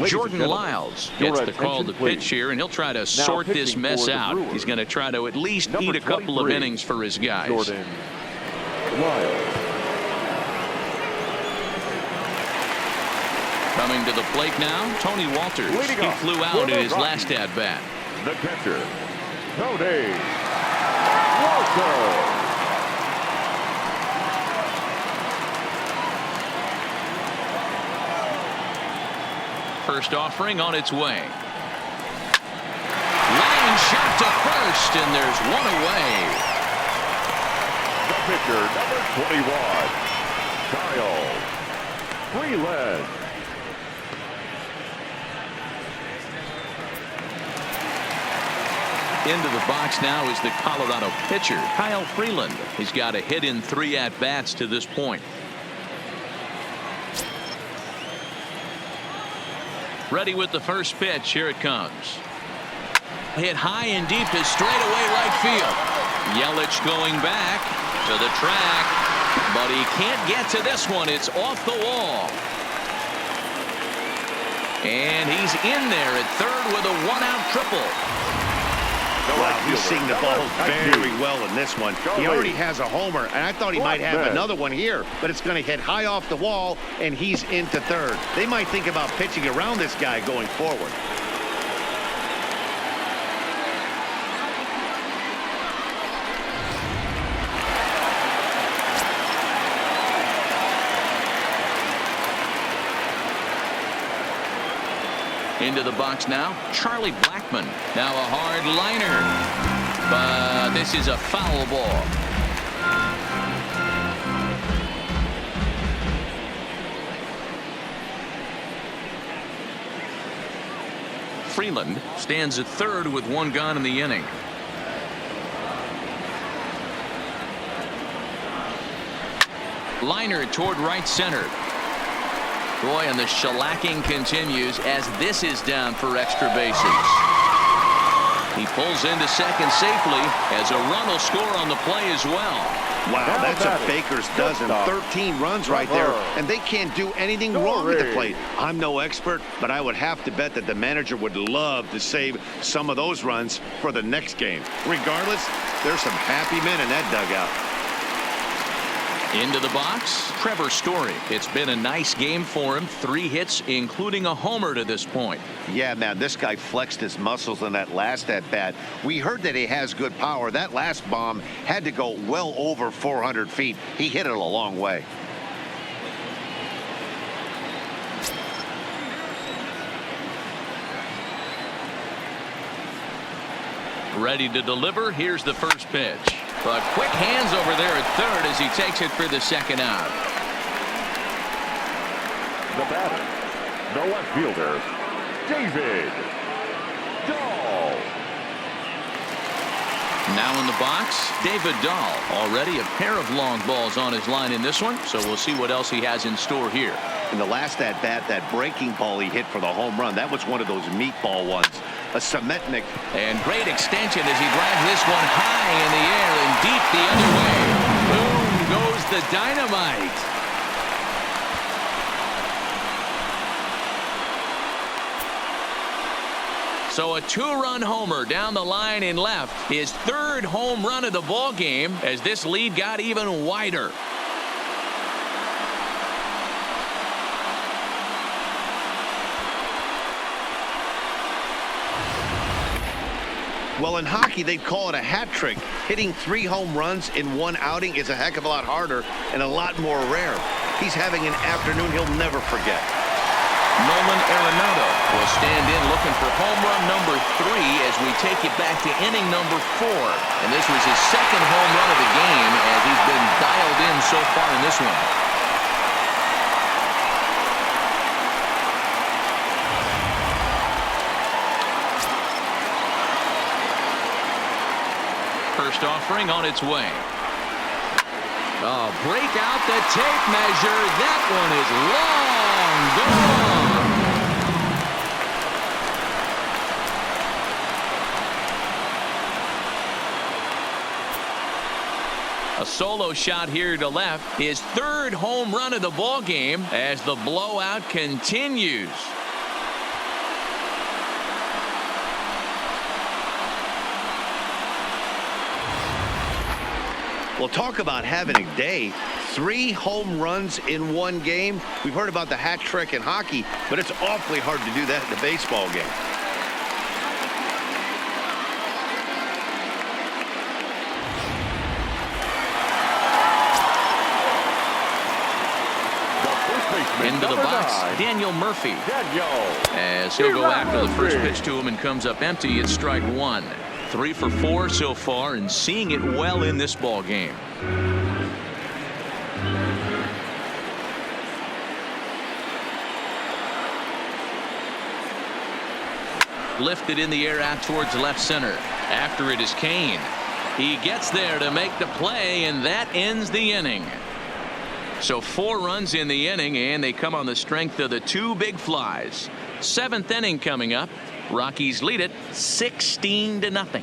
Jordan Lyles gets the call to pitch here, and he'll try to sort this mess out. He's going to try to at least eat a couple of innings for his guys. Jordan Lyles. Coming to the plate now, Tony Walters. He flew out in his last at-bat. The catcher, Tony Walters. First offering on its way. Line shot to first, and there's one away. The pitcher, number 21, Kyle Freeland. Into the box now is the Colorado pitcher, Kyle Freeland. He's got a hit in 3 at-bats to this point. Ready with the first pitch. Here it comes. Hit high and deep to straightaway right field. Yelich going back to the track, but he can't get to this one. It's off the wall. And he's in there at third with a 1-out triple. Wow, he's seeing the ball very well in this one. He already has a homer, and I thought he might have another one here, but it's going to hit high off the wall, and he's into third. They might think about pitching around this guy going forward. Into the box now, Charlie Blackmon. Now a hard liner, but this is a foul ball. Freeland stands at third with 1 gone in the inning. Liner toward right center. Boy, and the shellacking continues as this is down for extra bases. He pulls into second safely as a run will score on the play as well. Wow, that's a baker's dozen. 13 runs right there, and they can't do anything wrong at the plate. I'm no expert, but I would have to bet that the manager would love to save some of those runs for the next game. Regardless, there's some happy men in that dugout. Into the box, Trevor Story. It's been a nice game for him. 3 hits, including a homer to this point. Yeah, man, this guy flexed his muscles in that last at-bat. We heard that he has good power. That last bomb had to go well over 400 feet. He hit it a long way. Ready to deliver. Here's the first pitch. But quick hands over there at third as he takes it for the second out. The batter, the left fielder, David Dahl. Now in the box, David Dahl. Already a pair of long balls on his line in this one, so we'll see what else he has in store here. In the last at-bat, that breaking ball he hit for the home run, that was one of those meatball ones. A cementnik. And great extension as he drives this one high in the air and deep the other way. Boom goes the dynamite. So a 2-run homer down the line in left. His 3rd home run of the ball game as this lead got even wider. Well, in hockey, they'd call it a hat trick. Hitting 3 home runs in 1 outing is a heck of a lot harder and a lot more rare. He's having an afternoon he'll never forget. Nolan Arenado will stand in looking for home run number 3 as we take it back to inning number 4. And this was his 2nd home run of the game as he's been dialed in so far in this one. First offering on its way. Oh, break out the tape measure. That one is long gone. A solo shot here to left. His 3rd home run of the ball game as the blowout continues. Well, talk about having a day. 3 home runs in one game. We've heard about the hat trick in hockey, but it's awfully hard to do that in a baseball game. Into the box, Daniel Murphy. As he'll go after the first pitch to him and comes up empty, it's strike 1. 3 for 4 so far and seeing it well in this ball game. Lifted in the air out towards left center. After it is Kane. He gets there to make the play, and that ends the inning. So 4 runs in the inning, and they come on the strength of the 2 big flies. 7th inning coming up. Rockies lead it 16-0.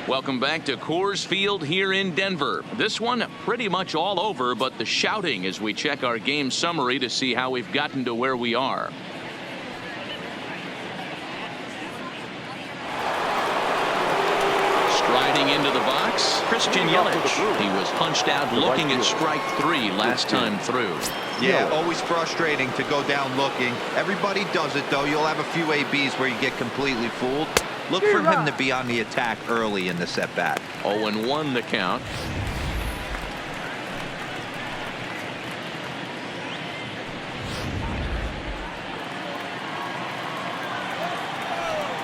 Welcome back to Coors Field here in Denver. This one pretty much all over, but the shouting as we check our game summary to see how we've gotten to where we are. Striding into the box, Christian Yelich. He was punched out looking at strike 3 last time through. Yeah, always frustrating to go down looking. Everybody does it, though. You'll have a few ABs where you get completely fooled. Look for him to be on the attack early in the at-bat. 0-1 the count.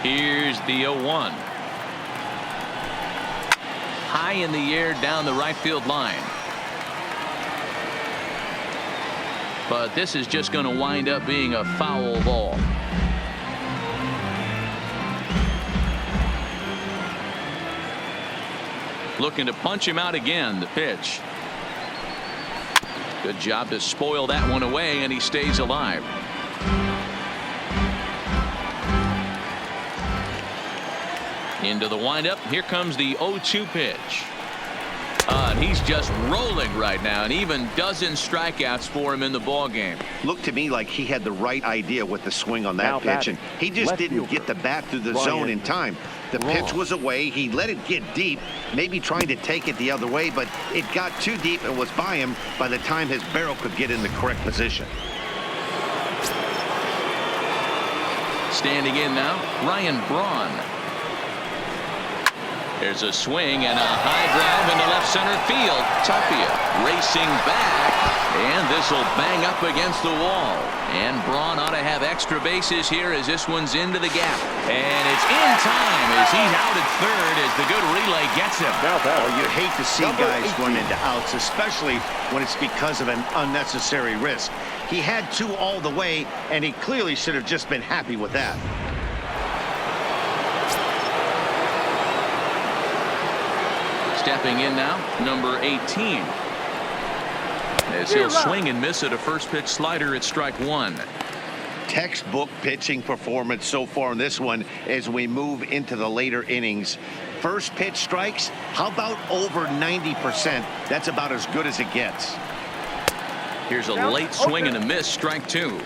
Here's the 0-1. High in the air down the right field line. But this is just going to wind up being a foul ball. Looking to punch him out again. The pitch. Good job to spoil that one away, and he stays alive. Into the windup. Here comes the 0-2 pitch. And he's just rolling right now, and even dozen strikeouts for him in the ball game. Looked to me like he had the right idea with the swing on that pitch, and he just didn't get the bat through the zone in time. The pitch was away. He let it get deep, maybe trying to take it the other way, but it got too deep and was by him by the time his barrel could get in the correct position. Standing in now, Ryan Braun. There's a swing and a high drive into left center field. Tapia racing back, and this will bang up against the wall. And Braun ought to have extra bases here as this one's into the gap. And it's in time as he's out at third as the good relay gets him. Oh, you hate to see guys run into outs, especially when it's because of an unnecessary risk. He had 2 all the way, and he clearly should have just been happy with that. Stepping in now, number 18. As he'll swing and miss at a first pitch slider at strike 1. Textbook pitching performance so far in this one as we move into the later innings. First pitch strikes, how about over 90%? That's about as good as it gets. Here's a late swing and a miss, strike 2.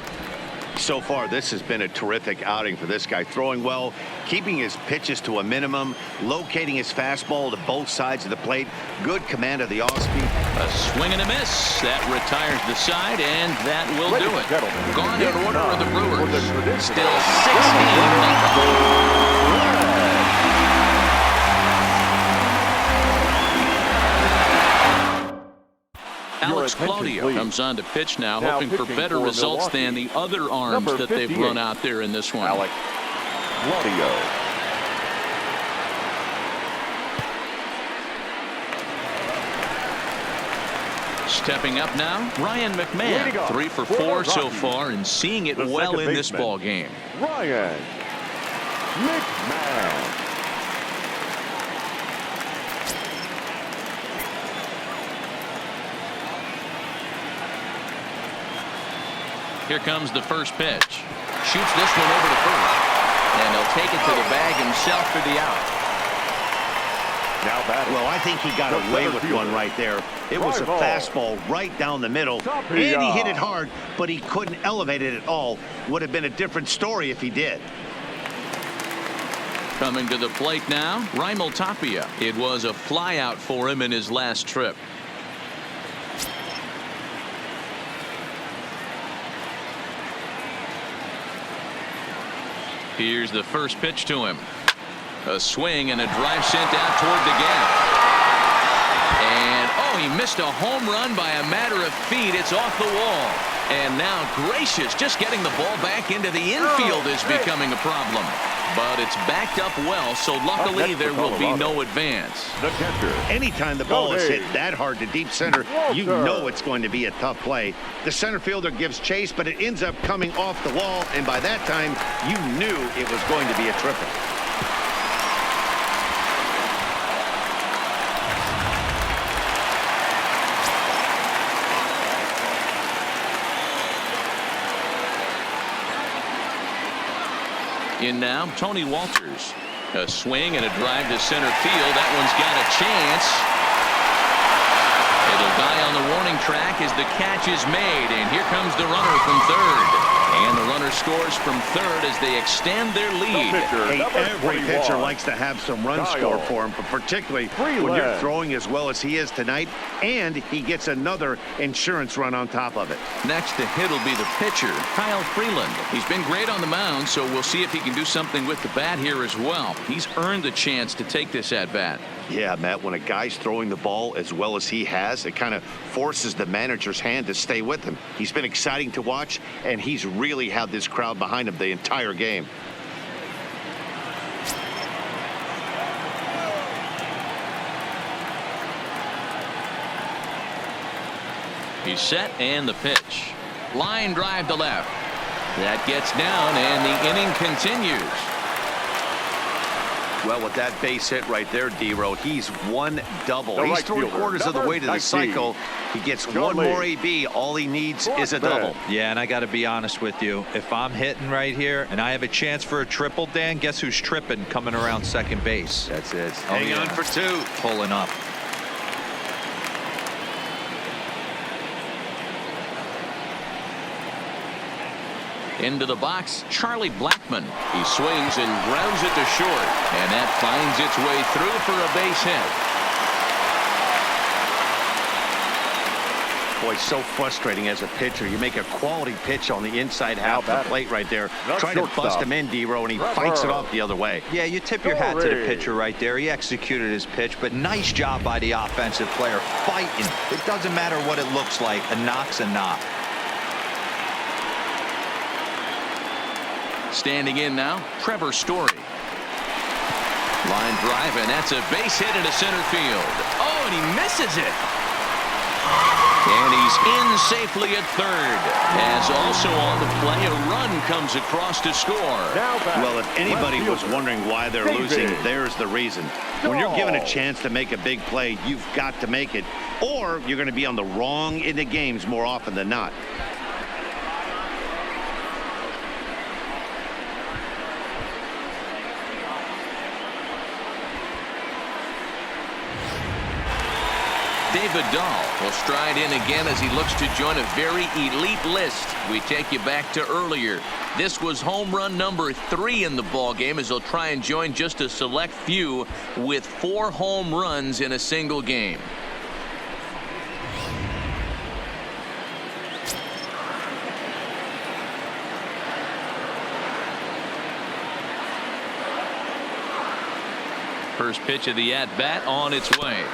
So far, this has been a terrific outing for this guy. Throwing well, keeping his pitches to a minimum, locating his fastball to both sides of the plate. Good command of the off-speed. A swing and a miss. That retires the side, and that will do it. Gone in order of the Brewers. Still 16-0. Alex Claudio comes on to pitch now, hoping for better results than the other arms that they've run out there in this one. Alex Claudio. Stepping up now, Ryan Mcmahon. 3 for 4 so far and seeing it well in this ball game. Ryan Mcmahon. Here comes the first pitch. Shoots this one over to first. And he'll take it to the bag himself for the out. Now batting. Well, I think he got away with one right there. It was a fastball right down the middle. And he hit it hard, but he couldn't elevate it at all. Would have been a different story if he did. Coming to the plate now, Raimel Tapia. It was a flyout for him in his last trip. Here's the first pitch to him. A swing and a drive sent out toward the gap. And oh, he missed a home run by a matter of feet. It's off the wall. And now Gracious just getting the ball back into the infield is becoming a problem. But it's backed up well, so luckily there will be no advance. The catcher. Anytime the ball is hit that hard to deep center, you know it's going to be a tough play. The center fielder gives chase, but it ends up coming off the wall, and by that time, you knew it was going to be a triple. In now, Tony Walters. A swing and a drive to center field. That one's got a chance. It'll die on the warning track as the catch is made. And here comes the runner from third. And the runner scores from third as they extend their lead. Hey, every pitcher likes to have some run score for him, but particularly when you're throwing as well as he is tonight, and he gets another insurance run on top of it. Next to hit will be the pitcher, Kyle Freeland. He's been great on the mound, so we'll see if he can do something with the bat here as well. He's earned the chance to take this at bat. Yeah, Matt, when a guy's throwing the ball as well as he has, it kind of forces the manager's hand to stay with him. He's been exciting to watch, and he's really had this crowd behind him the entire game. He's set, and the pitch. Line drive to left. That gets down, and the inning continues. Well, with that base hit right there, D-Row, he's one double. The He's right three-quarters of the way to the 19. cycle. He gets one more AB. All he needs is a double. Yeah, and I got to be honest with you. If I'm hitting right here and I have a chance for a triple, Dan, guess who's tripping coming around second base? That's it. Oh, Hang on for two. Pulling up. Into the box, Charlie Blackmon. He swings and grounds it to short, and that finds its way through for a base hit. Boy, so frustrating as a pitcher. You make a quality pitch on the inside half of the plate right there. Try to bust him in, D-Row, and he fights it off the other way. Yeah, you tip your hat to the pitcher right there. He executed his pitch, but nice job by the offensive player fighting. It doesn't matter what it looks like. A knock's a knock. Standing in now, Trevor Story. Line drive, and that's a base hit into center field. Oh, and he misses it. And he's in safely at third. As also on the play, a run comes across to score. Well, if anybody was wondering why they're losing, there's the reason. When you're given a chance to make a big play, you've got to make it, or you're going to be on the wrong end of games more often than not. David Dahl will stride in again as he looks to join a very elite list. We take you back to earlier. This was home run number 3 in the ball game as he'll try and join just a select few with 4 home runs in a single game. First pitch of the at-bat on its way.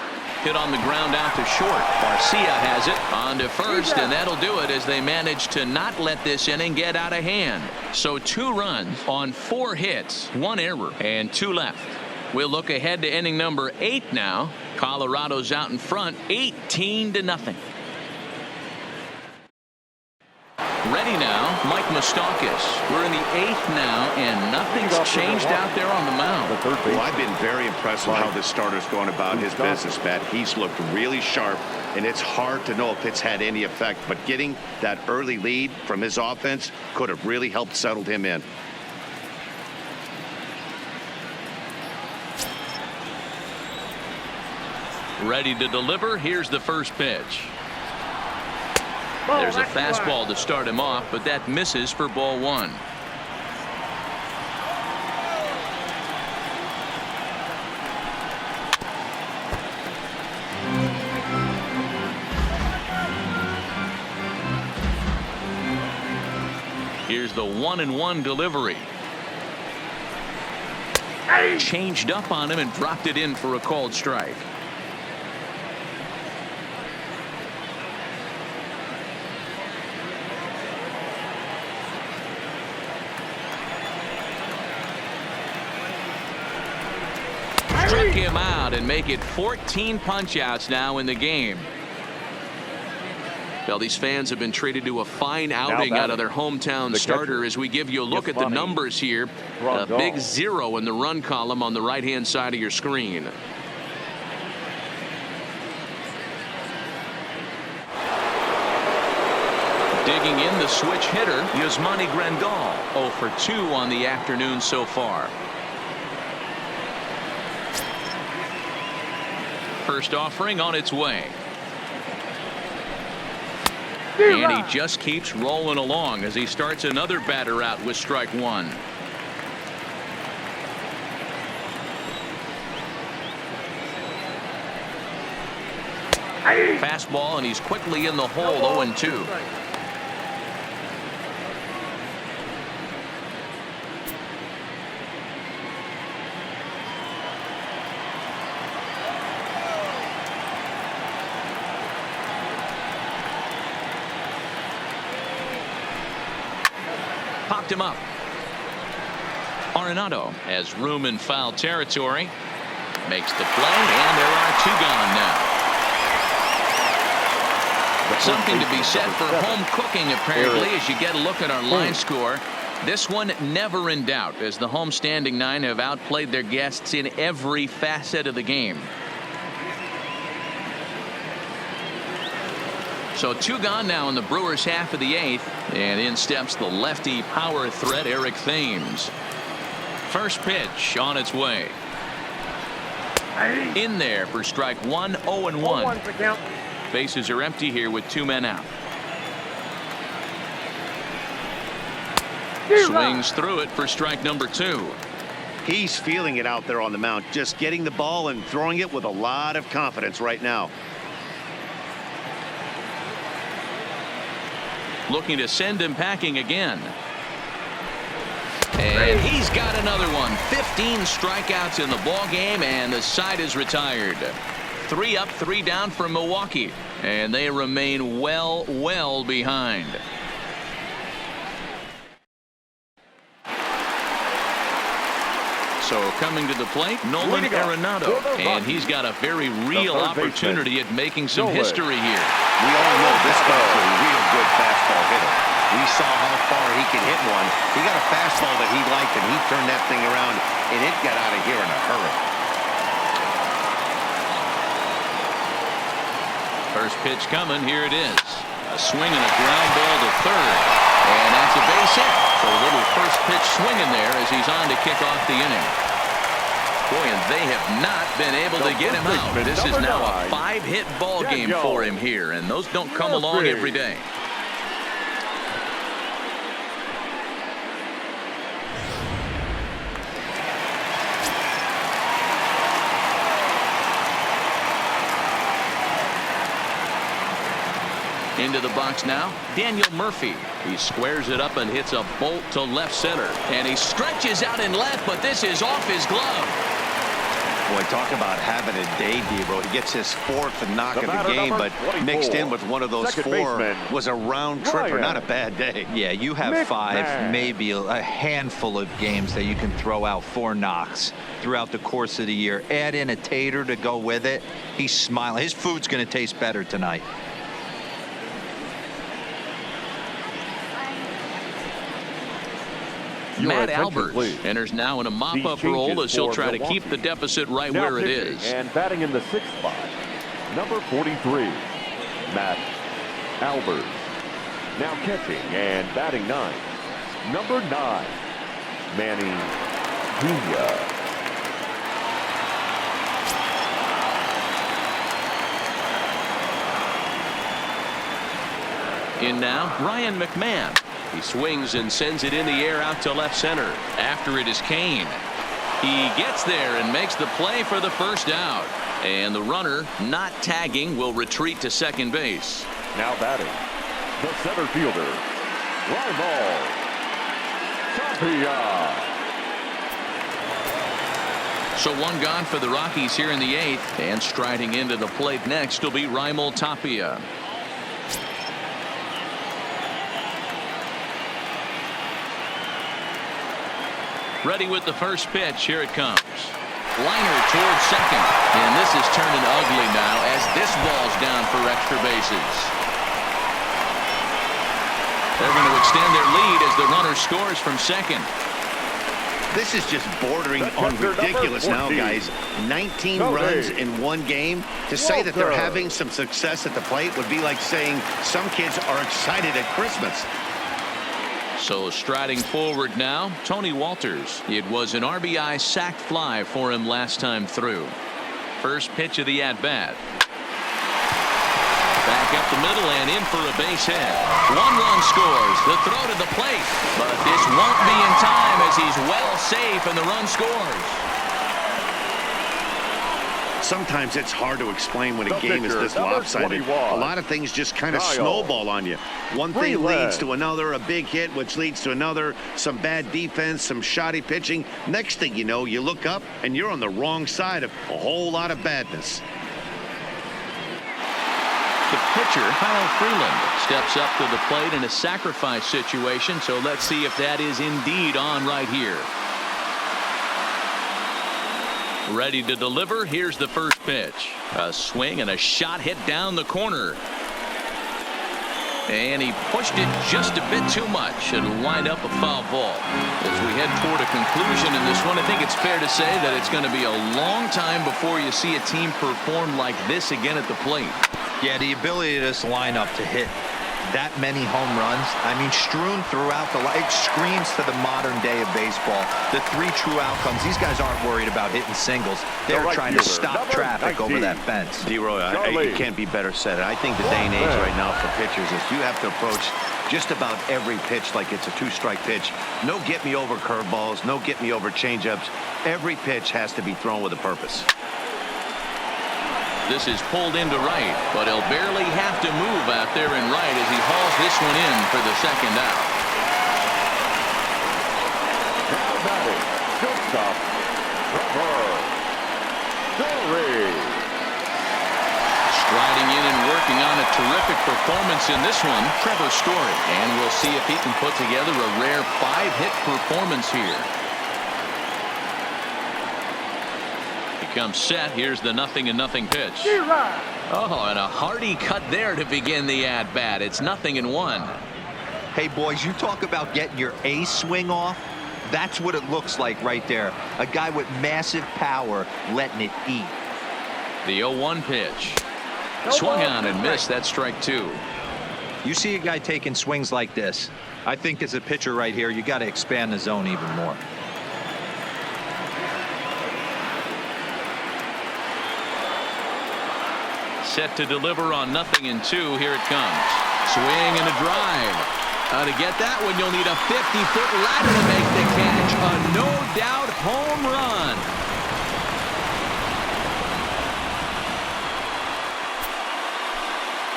Hit on the ground out to short. Garcia has it on to first, and that'll do it as they manage to not let this inning get out of hand. So 2 runs on 4 hits, 1 error, and 2 left. We'll look ahead to inning number 8 now. Colorado's out in front, 18-0. Ready now, Mike Moustakas. We're in the 8th now, and nothing's changed out there on the mound. Well, I've been very impressed with how this starter's going about his business, Matt. He's looked really sharp, and it's hard to know if it's had any effect, but getting that early lead from his offense could have really helped settle him in. Ready to deliver. Here's the first pitch. There's a fastball to start him off, but that misses for ball 1. Here's the 1-1 delivery. Changed up on him and dropped it in for a called strike. Struck him out and make it 14 punch-outs now in the game. Well, these fans have been treated to a fine outing out of their hometown starter as we give you a look at the numbers here. A big 0 in the run column on the right-hand side of your screen. Digging in the switch hitter, Yasmani Grandal, 0 for 2 on the afternoon so far. First offering on its way. And he just keeps rolling along as he starts another batter out with strike 1. Fastball, and he's quickly in the hole. 0-2. Popped him up. Arenado has room in foul territory. Makes the play, and there are 2 gone now. Something to be said for home cooking, apparently, as you get a look at our line score. This one never in doubt, as the home standing 9 have outplayed their guests in every facet of the game. So 2 gone now in the Brewers' half of the 8th, and in steps the lefty power threat Eric Thames. First pitch on its way. In there for strike 1. 0-1. Bases are empty here with 2 men out. Swings through it for strike number 2. He's feeling it out there on the mound, just getting the ball and throwing it with a lot of confidence right now. Looking to send him packing again. And he's got another one. 15 strikeouts in the ball game, and the side is retired. 3 up, 3 down for Milwaukee, and they remain well behind. So coming to the plate, Nolan Arenado, and he's got a very real opportunity at making some history here. We all know this guy's a real good fastball hitter. We saw how far he could hit one. He got a fastball that he liked, and he turned that thing around, and it got out of here in a hurry. First pitch coming. Here it is. A swing and a ground ball to third. And that's a base hit. So a little first pitch swinging there as he's on to kick off the inning. Boy, and they have not been able to get him out. This is now a 5-hit ball game for him here, and those don't come along every day. Into the box now, Daniel Murphy. He squares it up and hits a bolt to left center. And he stretches out in left, but this is off his glove. Boy, talk about having a day, Debo. He gets his 4th knock of the game, but mixed in with one of those 4 was a round tripper. Not a bad day. Yeah, you have 5, maybe a handful of games that you can throw out 4 knocks throughout the course of the year. Add in a tater to go with it. He's smiling. His food's going to taste better tonight. Matt Albers enters now in a mop-up role as he'll try to keep the deficit right where it is. And batting in the 6th spot, number 43, Matt Albers. Now catching and batting 9th, number 9, Manny Pena. In now, Ryan Mcmahon. He swings and sends it in the air out to left center. After it is Kane. He gets there and makes the play for the first out. And the runner, not tagging, will retreat to second base. Now batting, the center fielder, fly ball, Tapia. So one gone for the Rockies here in the 8th, and striding into the plate next will be Raimel Tapia. Ready with the first pitch. Here it comes. Liner towards second, and this is turning ugly now as this ball's down for extra bases. They're going to extend their lead as the runner scores from second. This is just bordering on ridiculous now, guys. 19 runs in one game. To say that they're having some success at the plate would be like saying some kids are excited at Christmas. So striding forward now, Tony Walters. It was an RBI sac fly for him last time through. First pitch of the at-bat. Back up the middle and in for a base hit. One run scores. The throw to the plate. But this won't be in time as he's well safe and the run scores. Sometimes it's hard to explain when a game is this lopsided. A lot of things just kind of snowball on you. One thing leads to another, a big hit, which leads to another, some bad defense, some shoddy pitching. Next thing you know, you look up and you're on the wrong side of a whole lot of badness. The pitcher, Freeland, steps up to the plate in a sacrifice situation, so let's see if that is indeed on right here. Ready to deliver. Here's the first pitch. A swing and a shot hit down the corner. And he pushed it just a bit too much. It'll wind up a foul ball. As we head toward a conclusion in this one, I think it's fair to say that it's going to be a long time before you see a team perform like this again at the plate. Yeah, the ability of this lineup to hit that many home runs, I mean, strewn throughout the line, it screams to the modern day of baseball. The three true outcomes. These guys aren't worried about hitting singles. They're trying to stop traffic over that fence. D-Roy, it can't be better said. I think the day and age right now for pitchers is you have to approach just about every pitch like it's a two-strike pitch. No get-me-over curveballs, no get-me-over changeups. Every pitch has to be thrown with a purpose. This is pulled into right, but he'll barely have to move out there in right as he hauls this one in for the second out. Now batting, shortstop, Story. Striding in and working on a terrific performance in this one, Trevor Story. And we'll see if he can put together a rare 5-hit performance here. Comes set. Here's the 0-0 pitch. Oh, and a hearty cut there to begin the at-bat. It's 0-1. Hey, boys, you talk about getting your A swing off. That's what it looks like right there. A guy with massive power letting it eat. The 0-1 pitch. Swung on and missed. That's strike 2. You see a guy taking swings like this. I think as a pitcher right here, you got to expand the zone even more. Set to deliver on 0-2. Here it comes. Swing and a drive. To get that one, you'll need a 50-foot ladder to make the catch. A no-doubt home run.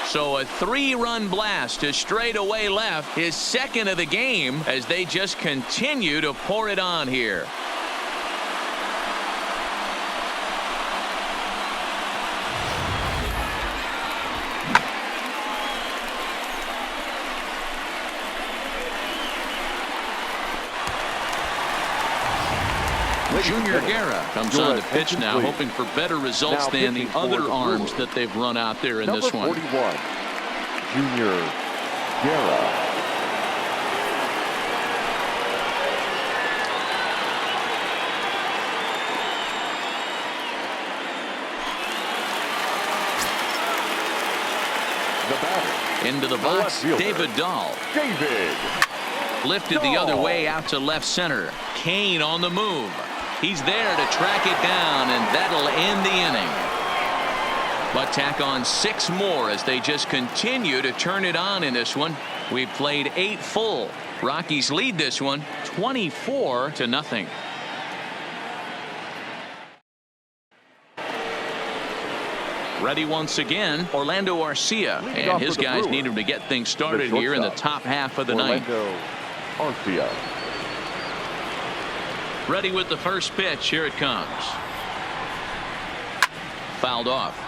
So a 3-run blast to straightaway left, his second of the game, as they just continue to pour it on here. Junior Guerra comes on to pitch now, hoping for better results than the other arms that they've run out there in this one. Number 41, Junior Guerra. The batter. Into the box, David Dahl. Lifted the other way out to left center. Kane on the move. He's there to track it down, and that'll end the inning. But tack on 6 more as they just continue to turn it on in this one. We've played 8 full. Rockies lead this one 24-0. Ready once again, Orlando Arcia, and his guys need him to get things started here in the top half of the ninth. Arcia. Ready with the first pitch. Here it comes. Fouled off.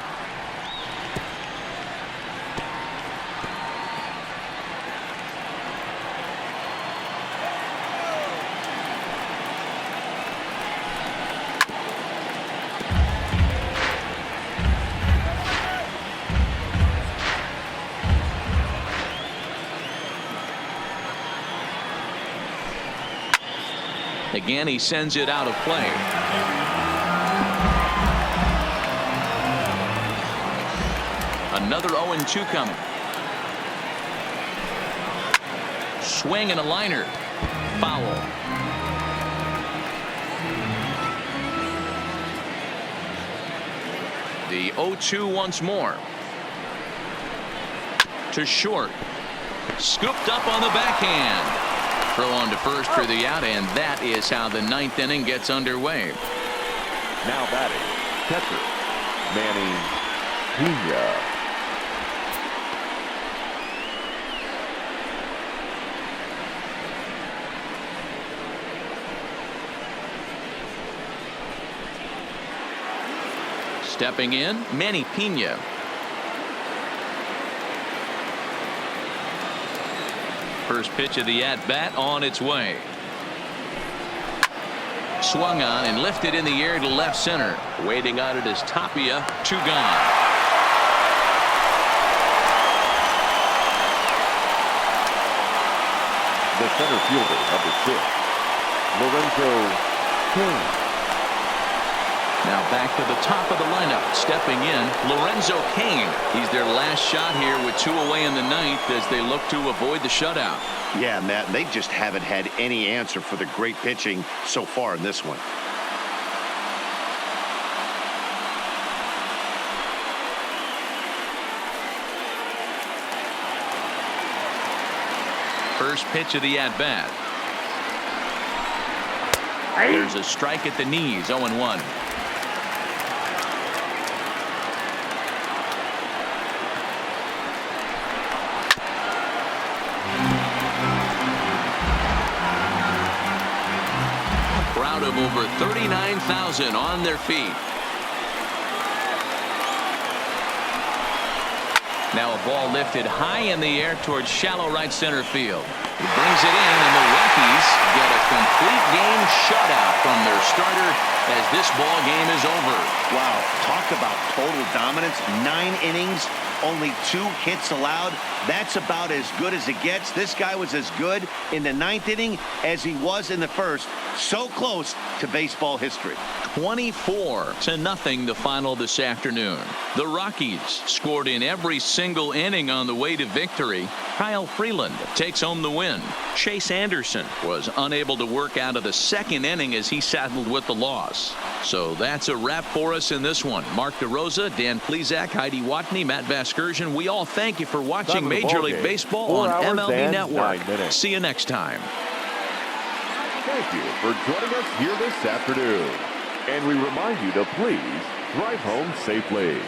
Again, he sends it out of play. Another 0-2 coming. Swing and a liner. Foul. The 0-2 once more. To short. Scooped up on the backhand. Throw on to first for the out, and that is how the ninth inning gets underway. Now batting, catcher, Manny Pena. Stepping in, Manny Pena. First pitch of the at-bat on its way. Swung on and lifted in the air to left center. Waiting on it is Tapia. 2 gone. The center fielder, number 6, Lorenzo King. Now back to the top of the lineup. Stepping in, Lorenzo Cain. He's their last shot here with 2 away in the ninth as they look to avoid the shutout. Yeah, Matt, they just haven't had any answer for the great pitching so far in this one. First pitch of the at-bat. There's a strike at the knees. 0-1. Crowd of over 39,000 on their feet. Now a ball lifted high in the air towards shallow right center field. He brings it in, and the Rockies get a complete game shutout from their starter as this ball game is over. Wow, talk about total dominance. 9 innings, only 2 hits allowed. That's about as good as it gets. This guy was as good in the 9th inning as he was in the first. So close to baseball history. 24-0 the final this afternoon. The Rockies scored in every single inning on the way to victory. Kyle Freeland takes home the win. Chase Anderson was unable to work out of the 2nd inning as he saddled with the loss. So that's a wrap for us in this one. Mark DeRosa, Dan Plezak, Heidi Watney, Matt Vasgersian. We all thank you for watching Major League Baseball on MLB Network. See you next time. Thank you for joining us here this afternoon. And we remind you to please drive home safely.